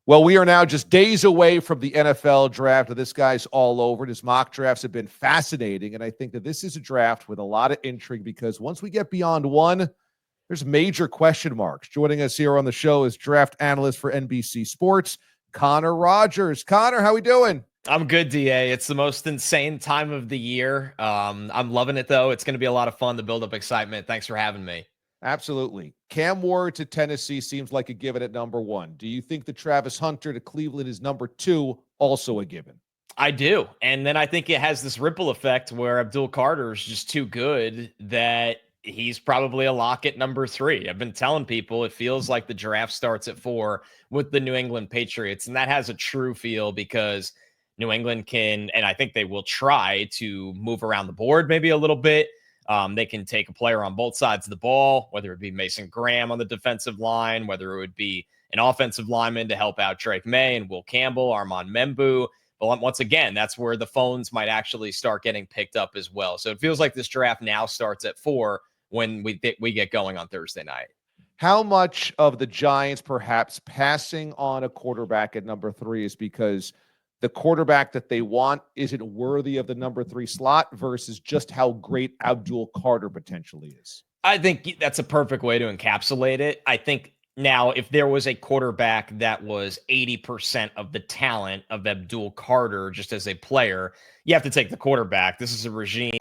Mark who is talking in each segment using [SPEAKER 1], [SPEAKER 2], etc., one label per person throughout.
[SPEAKER 1] Well, we are now just days away from the NFL draft, and this guy's all over it. His mock drafts have been fascinating, and I think that this is a draft with a lot of intrigue because once we get beyond one, there's major question marks. Joining us here on the show is draft analyst for NBC Sports, Connor Rogers. Connor, how we doing?
[SPEAKER 2] I'm good, DA. It's the most insane time of the year. I'm loving it, though. It's going to be a lot of fun to build up excitement. Thanks for having me.
[SPEAKER 1] Absolutely. Cam Ward to Tennessee seems like a given at number one. Do you think the Travis Hunter to Cleveland is number two, also a given?
[SPEAKER 2] I do. And then I think it has this ripple effect where Abdul Carter is just too good that he's probably a lock at number three. I've been telling people it feels like the draft starts at 4 with the New England Patriots. And that has a true feel because New England can, and I think they will try to move around the board maybe a little bit. They can take a player on both sides of the ball, whether it be Mason Graham on the defensive line, whether it would be an offensive lineman to help out Drake May and Will Campbell, Armand Membu. But once again, that's where the phones might actually start getting picked up as well. So it feels like this draft now starts at 4 when we get going on Thursday night.
[SPEAKER 1] How much of the Giants perhaps passing on a quarterback at number 3 is because the quarterback that they want isn't worthy of the number 3 slot versus just how great Abdul Carter potentially is?
[SPEAKER 2] I think that's a perfect way to encapsulate it. I think now if there was a quarterback that was 80% of the talent of Abdul Carter just as a player, you have to take the quarterback. This is a regime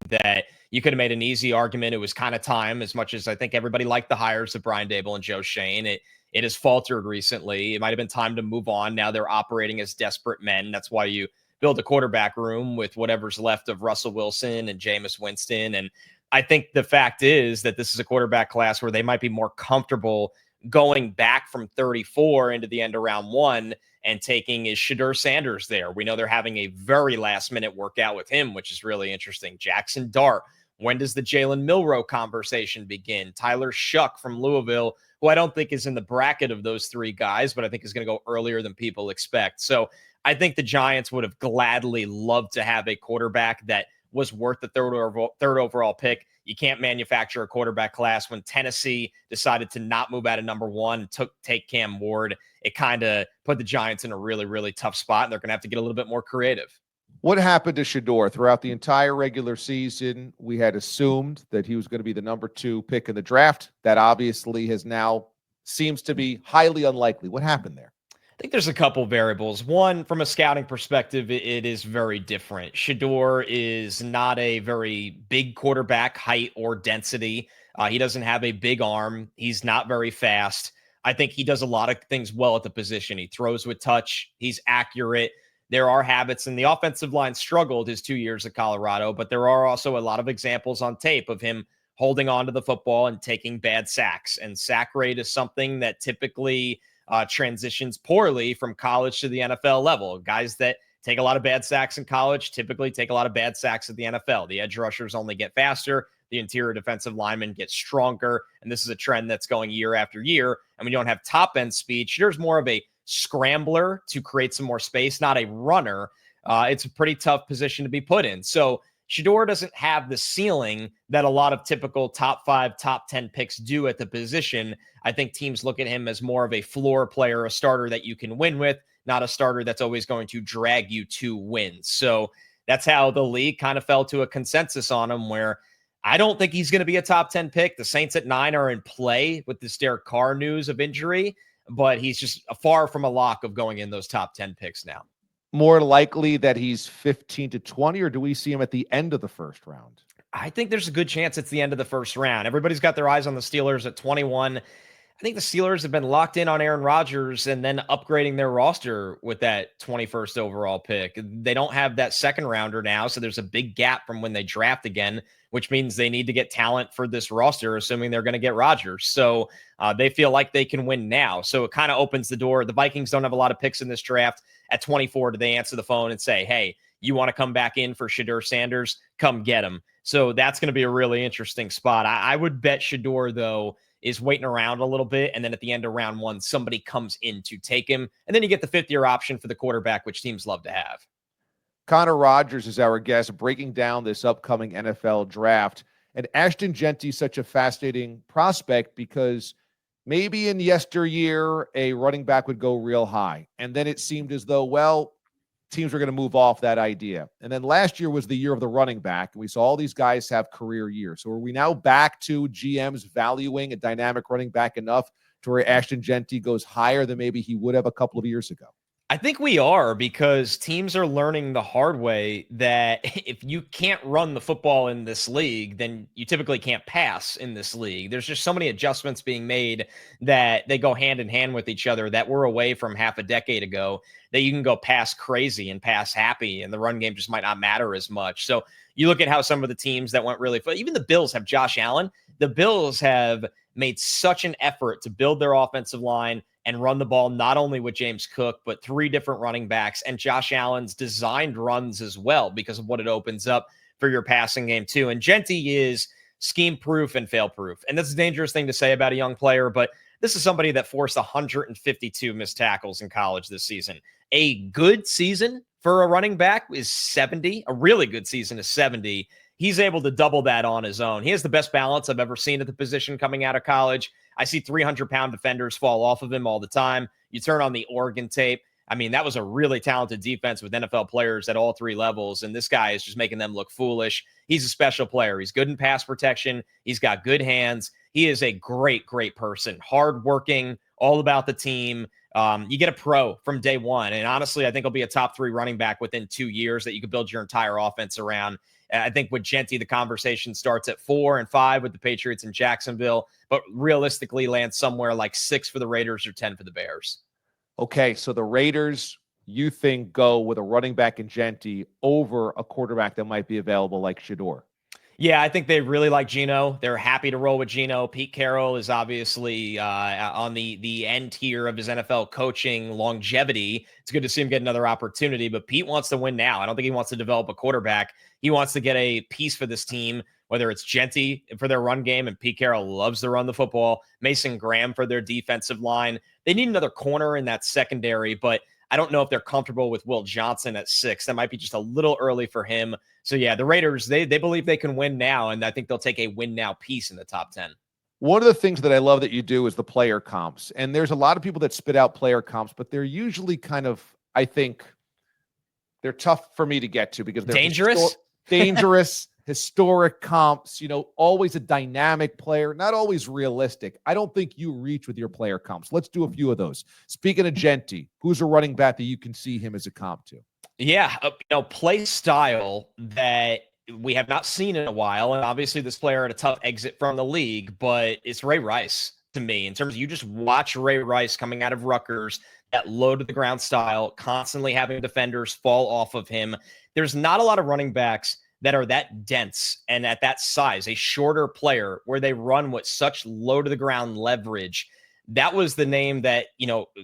[SPEAKER 2] that you could have made an easy argument. It was kind of time, as much as I think everybody liked the hires of Brian Daboll and Joe Schoen. It has faltered recently. It might have been time to move on. Now they're operating as desperate men. That's why you build a quarterback room with whatever's left of Russell Wilson and Jameis Winston. And I think the fact is that this is a quarterback class where they might be more comfortable going back from 34 into the end of round 1 and taking is Shedeur Sanders there. We know they're having a very last minute workout with him, which is really interesting. Jackson Dart. When does the Jalen Milroe conversation begin? Tyler Shuck from Louisville, who I don't think is in the bracket of those 3 guys, but I think is going to go earlier than people expect. So I think the Giants would have gladly loved to have a quarterback that was worth the third overall pick. You can't manufacture a quarterback class. When Tennessee decided to not move out of number 1, take Cam Ward, it kind of put the Giants in a really, really tough spot, and they're going to have to get a little bit more creative.
[SPEAKER 1] What happened to Shedeur throughout the entire regular season? We had assumed that he was going to be the number 2 pick in the draft. That obviously has now seems to be highly unlikely. What happened there?
[SPEAKER 2] I think there's a couple variables. One, from a scouting perspective, it is very different. Shedeur is not a very big quarterback, height or density. He doesn't have a big arm. He's not very fast. I think he does a lot of things well at the position. He throws with touch. He's accurate. There are habits, and the offensive line struggled his 2 years at Colorado, but there are also a lot of examples on tape of him holding on to the football and taking bad sacks. And sack rate is something that typically transitions poorly from college to the NFL level. Guys that take a lot of bad sacks in college typically take a lot of bad sacks at the NFL. The edge rushers only get faster. The interior defensive linemen get stronger. And this is a trend that's going year after year. And when you don't have top end speed, there's more of a scrambler to create some more space, not a runner. It's a pretty tough position to be put in. So Shedeur doesn't have the ceiling that a lot of typical top 5, top 10 picks do at the position. I think teams look at him as more of a floor player, a starter that you can win with, not a starter that's always going to drag you to wins. So that's how the league kind of fell to a consensus on him, where I don't think he's going to be a top 10 pick. The Saints at 9 are in play with this Derek Carr news of injury, but he's just far from a lock of going in those top 10 picks now.
[SPEAKER 1] More likely that he's 15 to 20, or do we see him at the end of the first round?
[SPEAKER 2] I think there's a good chance it's the end of the first round. Everybody's got their eyes on the Steelers at 21. I think the Steelers have been locked in on Aaron Rodgers and then upgrading their roster with that 21st overall pick. They don't have that second rounder now, so there's a big gap from when they draft again, which means they need to get talent for this roster, assuming they're going to get Rodgers. So they feel like they can win now. So it kind of opens the door. The Vikings don't have a lot of picks in this draft. At 24, do they answer the phone and say, hey, you want to come back in for Shedeur Sanders? Come get him. So that's going to be a really interesting spot. I would bet Shedeur, though, is waiting around a little bit, and then at the end of round 1, somebody comes in to take him, and then you get the 5th-year option for the quarterback, which teams love to have.
[SPEAKER 1] Connor Rogers is our guest, breaking down this upcoming NFL draft. And Ashton Jeanty is such a fascinating prospect because maybe in yesteryear, a running back would go real high. And then it seemed as though, well, teams were going to move off that idea. And then last year was the year of the running back. And we saw all these guys have career years. So are we now back to GMs valuing a dynamic running back enough to where Ashton Jeanty goes higher than maybe he would have a couple of years ago?
[SPEAKER 2] I think we are, because teams are learning the hard way that if you can't run the football in this league, then you typically can't pass in this league. There's just so many adjustments being made that they go hand in hand with each other that we're away from half a decade ago, that you can go pass crazy and pass happy, and the run game just might not matter as much. So you look at how some of the teams that went really far, even the Bills have Josh Allen. The Bills have made such an effort to build their offensive line and run the ball, not only with James Cook, but 3 different running backs, and Josh Allen's designed runs as well because of what it opens up for your passing game too. And Jeanty is scheme-proof and fail-proof. And that's a dangerous thing to say about a young player, but this is somebody that forced 152 missed tackles in college this season. A good season for a running back is 70. A really good season is 70. He's able to double that on his own. He has the best balance I've ever seen at the position coming out of college. I see 300-pound defenders fall off of him all the time. You turn on the Oregon tape. I mean, that was a really talented defense with NFL players at all 3 levels, and this guy is just making them look foolish. He's a special player. He's good in pass protection. He's got good hands. He is a great, great person, hardworking, all about the team. You get a pro from day one, and honestly, I think he'll be a top 3 running back within 2 years that you could build your entire offense around. I think with Jeanty, the conversation starts at 4 and 5 with the Patriots in Jacksonville, but realistically lands somewhere like 6 for the Raiders or 10 for the Bears.
[SPEAKER 1] Okay, so the Raiders, you think, go with a running back in Jeanty over a quarterback that might be available like Shedeur?
[SPEAKER 2] Yeah, I think they really like Geno. They're happy to roll with Geno. Pete Carroll is obviously on the end tier of his NFL coaching longevity. It's good to see him get another opportunity, but Pete wants to win now. I don't think he wants to develop a quarterback. He wants to get a piece for this team, whether it's Jeanty for their run game, and Pete Carroll loves to run the football, Mason Graham for their defensive line. They need another corner in that secondary, but I don't know if they're comfortable with Will Johnson at 6. That might be just a little early for him. So, yeah, the Raiders, they believe they can win now, and I think they'll take a win now piece in the top 10.
[SPEAKER 1] One of the things that I love that you do is the player comps. And there's a lot of people that spit out player comps, but they're usually kind of, I think, they're tough for me to get to because they're dangerous, historic comps, always a dynamic player, not always realistic. I don't think you reach with your player comps. Let's do a few of those. Speaking of Jeanty, who's a running back that you can see him as a comp to?
[SPEAKER 2] Yeah, play style that we have not seen in a while. And obviously this player had a tough exit from the league, but it's Ray Rice to me in terms of you just watch Ray Rice coming out of Rutgers, that low to the ground style, constantly having defenders fall off of him. There's not a lot of running backs that are that dense and at that size, a shorter player where they run with such low to the ground leverage. That was the name that,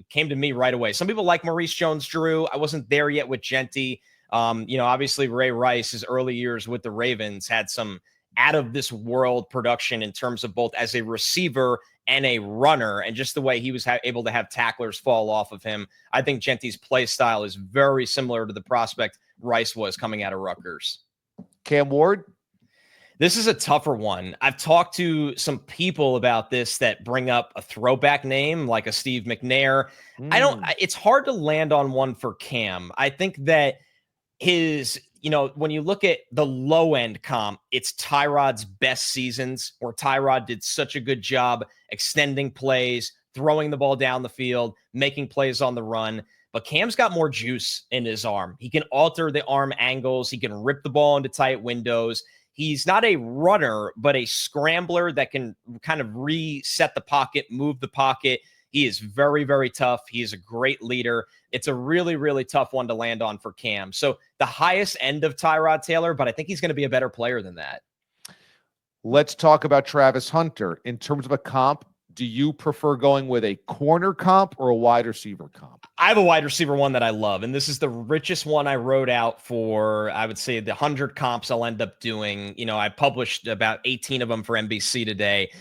[SPEAKER 2] came to me right away. Some people like Maurice Jones-Drew. I wasn't there yet with Jeanty. Obviously Ray Rice, his early years with the Ravens, had some out of this world production in terms of both as a receiver and a runner, and just the way he was able to have tacklers fall off of him. I think Jeanty's play style is very similar to the prospect Rice was coming out of Rutgers.
[SPEAKER 1] Cam Ward?
[SPEAKER 2] This is a tougher one. I've talked to some people about this that bring up a throwback name like a Steve McNair. It's hard to land on one for Cam. I think that when you look at the low end comp, it's Tyrod's best seasons where Tyrod did such a good job extending plays, throwing the ball down the field, making plays on the run. But Cam's got more juice in his arm. He can alter the arm angles. He can rip the ball into tight windows. He's not a runner, but a scrambler that can kind of reset the pocket, move the pocket. He is very, very tough. He is a great leader. It's a really, really tough one to land on for Cam. So the highest end of Tyrod Taylor, but I think he's going to be a better player than that.
[SPEAKER 1] Let's talk about Travis Hunter. In terms of a comp, do you prefer going with a corner comp or a wide receiver comp?
[SPEAKER 2] I have a wide receiver one that I love, and this is the richest one I wrote out for, I would say, the 100 comps I'll end up doing. I published about 18 of them for NBC today.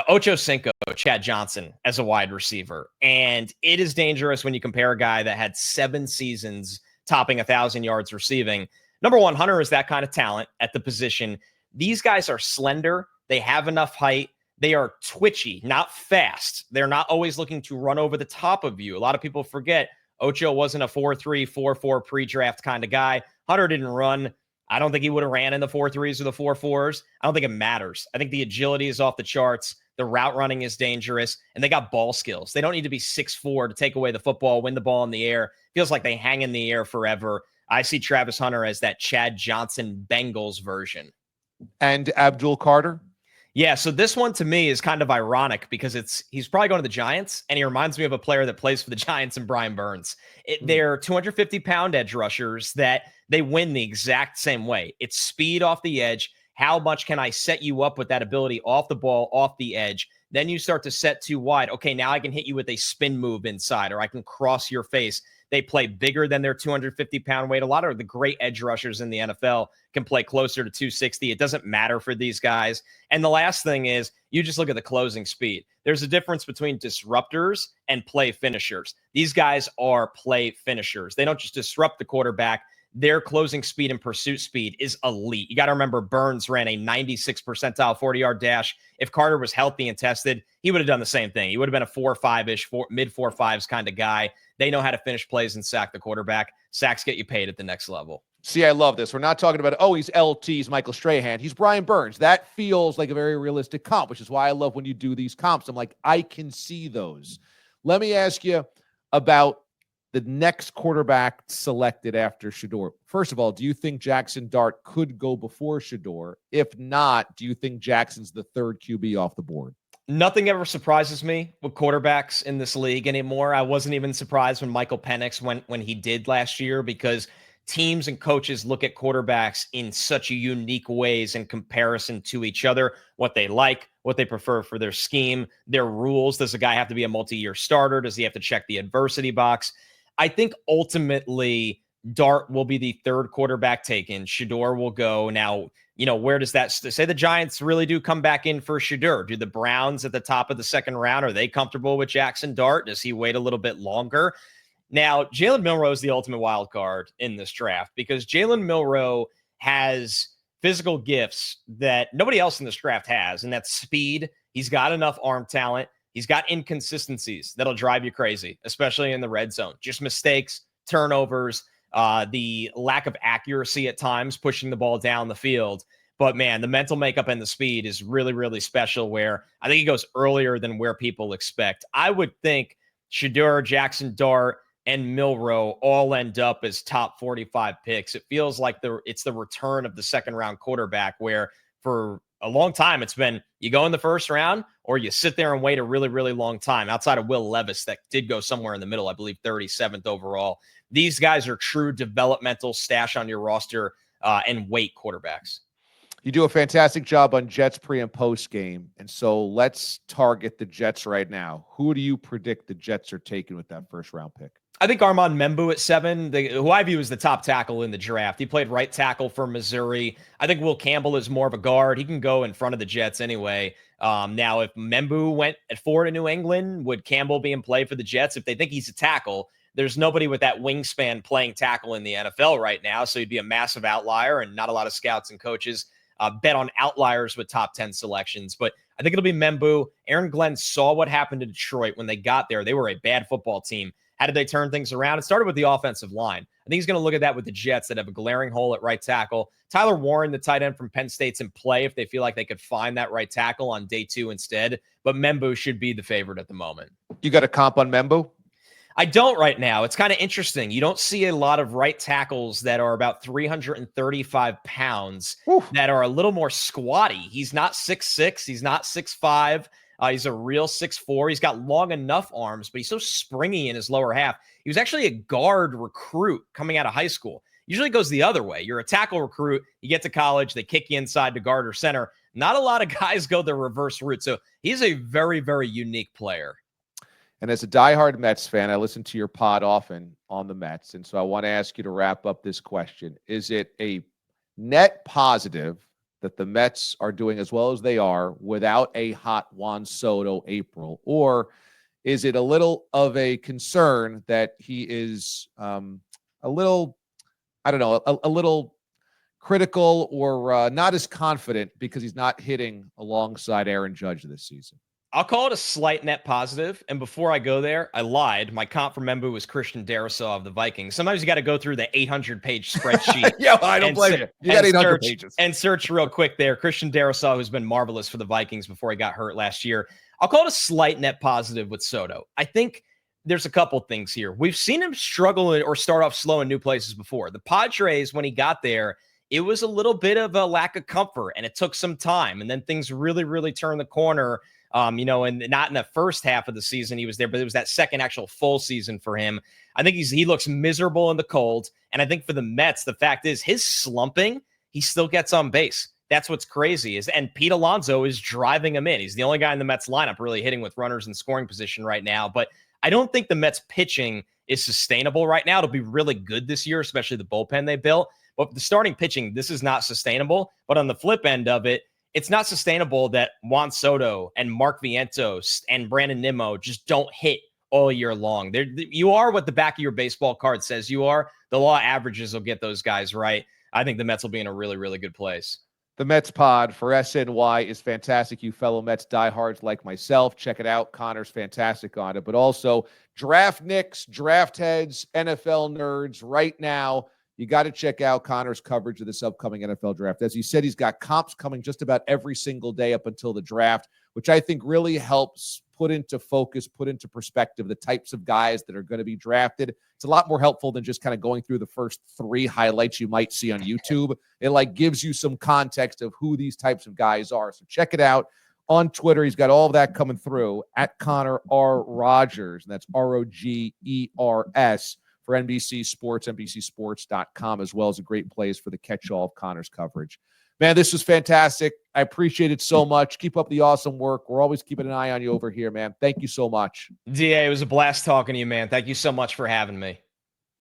[SPEAKER 2] Ocho Cinco, Chad Johnson as a wide receiver. And it is dangerous when you compare a guy that had 7 seasons topping 1,000 yards receiving. Number one, Hunter is that kind of talent at the position. These guys are slender. They have enough height. They are twitchy, not fast. They're not always looking to run over the top of you. A lot of people forget Ocho wasn't a 4-3, 4-4 pre-draft kind of guy. Hunter didn't run. I don't think he would have ran in the 4-3s or the 4-4s. I don't think it matters. I think the agility is off the charts. The route running is dangerous, and they got ball skills. They don't need to be 6'4" to take away the football, win the ball in the air. Feels like they hang in the air forever. I see Travis Hunter as that Chad Johnson Bengals version.
[SPEAKER 1] And Abdul Carter?
[SPEAKER 2] Yeah, so this one to me is kind of ironic because he's probably going to the Giants, and he reminds me of a player that plays for the Giants and Brian Burns. They're 250-pound edge rushers that they win the exact same way. It's speed off the edge. How much can I set you up with that ability off the ball, off the edge? Then you start to set too wide. Okay, now I can hit you with a spin move inside, or I can cross your face. They play bigger than their 250-pound weight. A lot of the great edge rushers in the NFL can play closer to 260. It doesn't matter for these guys. And the last thing is you just look at the closing speed. There's a difference between disruptors and play finishers. These guys are play finishers. They don't just disrupt the quarterback. Their closing speed and pursuit speed is elite. You got to remember Burns ran a 96 percentile 40-yard dash. If Carter was healthy and tested, he would have done the same thing. He would have been a 4-5-ish, mid 4-5s kind of guy. They know how to finish plays and sack the quarterback. Sacks get you paid at the next level.
[SPEAKER 1] See, I love this. We're not talking about, oh, he's LT, he's Michael Strahan. He's Brian Burns. That feels like a very realistic comp, which is why I love when you do these comps. I'm like, I can see those. Let me ask you about the next quarterback selected after Shedeur. First of all, do you think Jackson Dart could go before Shedeur? If not, do you think Jackson's the third QB off the board?
[SPEAKER 2] Nothing ever surprises me with quarterbacks in this league anymore. I wasn't even surprised when Michael Penix went when he did last year because teams and coaches look at quarterbacks in such a unique ways in comparison to each other, what they like, what they prefer for their scheme, their rules. Does a guy have to be a multi-year starter? Does he have to check the adversity box? I think ultimately Dart will be the third quarterback taken. Shedeur will go. Now, where does that say the Giants really do come back in for Shedeur? Do the Browns at the top of the second round, are they comfortable with Jackson Dart? Does he wait a little bit longer? Now, Jalen Milroe is the ultimate wild card in this draft because Jalen Milroe has physical gifts that nobody else in this draft has, and that's speed. He's got enough arm talent. He's got inconsistencies that'll drive you crazy, especially in the red zone. Just mistakes, turnovers, the lack of accuracy at times, pushing the ball down the field. But, man, the mental makeup and the speed is really, really special where I think he goes earlier than where people expect. I would think Shedeur, Jackson Dart, and Milroe all end up as top 45 picks. It feels like it's the return of the second-round quarterback where for a long time it's been you go in the first round or you sit there and wait a really, really long time outside of Will Levis that did go somewhere in the middle, I believe 37th overall. These guys are true developmental stash on your roster and wait quarterbacks.
[SPEAKER 1] You do a fantastic job on Jets pre and post game. And so let's target the Jets right now. Who do you predict the Jets are taking with that first round pick?
[SPEAKER 2] I think Armand Membu at 7, who I view as the top tackle in the draft. He played right tackle for Missouri. I think Will Campbell is more of a guard. He can go in front of the Jets anyway. Now, if Membu went at 4 to New England, would Campbell be in play for the Jets? If they think he's a tackle, there's nobody with that wingspan playing tackle in the NFL right now, so he'd be a massive outlier, and not a lot of scouts and coaches bet on outliers with top 10 selections. But I think it'll be Membu. Aaron Glenn saw what happened to Detroit when they got there. They were a bad football team. How did they turn things around? It started with the offensive line. I think he's going to look at that with the Jets that have a glaring hole at right tackle. Tyler Warren, the tight end from Penn State's in play if they feel like they could find that right tackle on day 2 instead. But Membu should be the favorite at the moment.
[SPEAKER 1] You got a comp on Membu?
[SPEAKER 2] I don't right now. It's kind of interesting. You don't see a lot of right tackles that are about 335 pounds that are a little more squatty. He's not 6'6". He's not 6'5". He's a real 6'4". He's got long enough arms, but he's so springy in his lower half. He was actually a guard recruit coming out of high school. Usually it goes the other way. You're a tackle recruit. You get to college. They kick you inside to guard or center. Not a lot of guys go the reverse route. So he's a very, very unique player.
[SPEAKER 1] And as a diehard Mets fan, I listen to your pod often on the Mets. And so I want to ask you to wrap up this question. Is it a net positive that the Mets are doing as well as they are without a hot Juan Soto April? Or is it a little of a concern that he is a little critical or not as confident because he's not hitting alongside Aaron Judge this season?
[SPEAKER 2] I'll call it a slight net positive. And before I go there, I lied. My comp for Membu was Christian Darrisaw of the Vikings. Sometimes you got to go through the 800-page spreadsheet.
[SPEAKER 1] Yeah, I don't blame you. You got 800 pages.
[SPEAKER 2] And search real quick there. Christian Darrisaw, who's been marvelous for the Vikings before he got hurt last year. I'll call it a slight net positive with Soto. I think there's a couple things here. We've seen him struggle or start off slow in new places before. The Padres, when he got there, it was a little bit of a lack of comfort, and it took some time. And then things really, really turned the corner. And not in the first half of the season he was there, but it was that second actual full season for him. I think he looks miserable in the cold. And I think for the Mets, the fact is his slumping, he still gets on base. That's what's crazy and Pete Alonso is driving him in. He's the only guy in the Mets lineup really hitting with runners in scoring position right now. But I don't think the Mets pitching is sustainable right now. It'll be really good this year, especially the bullpen they built. But the starting pitching, this is not sustainable. But on the flip end of it, it's not sustainable that Juan Soto and Mark Vientos and Brandon Nimmo just don't hit all year long. You are what the back of your baseball card says you are. The law of averages will get those guys right. I think the Mets will be in a really, really good place.
[SPEAKER 1] The Mets pod for SNY is fantastic. You fellow Mets diehards like myself, check it out. Connor's fantastic on it. But also Draft Nicks, Draft Heads, NFL Nerds right now. You got to check out Connor's coverage of this upcoming NFL draft. As he said, he's got comps coming just about every single day up until the draft, which I think really helps put into focus, put into perspective the types of guys that are going to be drafted. It's a lot more helpful than just kind of going through the first 3 highlights you might see on YouTube. It gives you some context of who these types of guys are. So check it out on Twitter. He's got all of that coming through at Connor R. Rogers. And that's Rogers for NBC Sports, NBCSports.com, as well as a great place for the catch-all of Connor's coverage. Man, this was fantastic. I appreciate it so much. Keep up the awesome work. We're always keeping an eye on you over here, man. Thank you so much.
[SPEAKER 2] DA, it was a blast talking to you, man. Thank you so much for having me.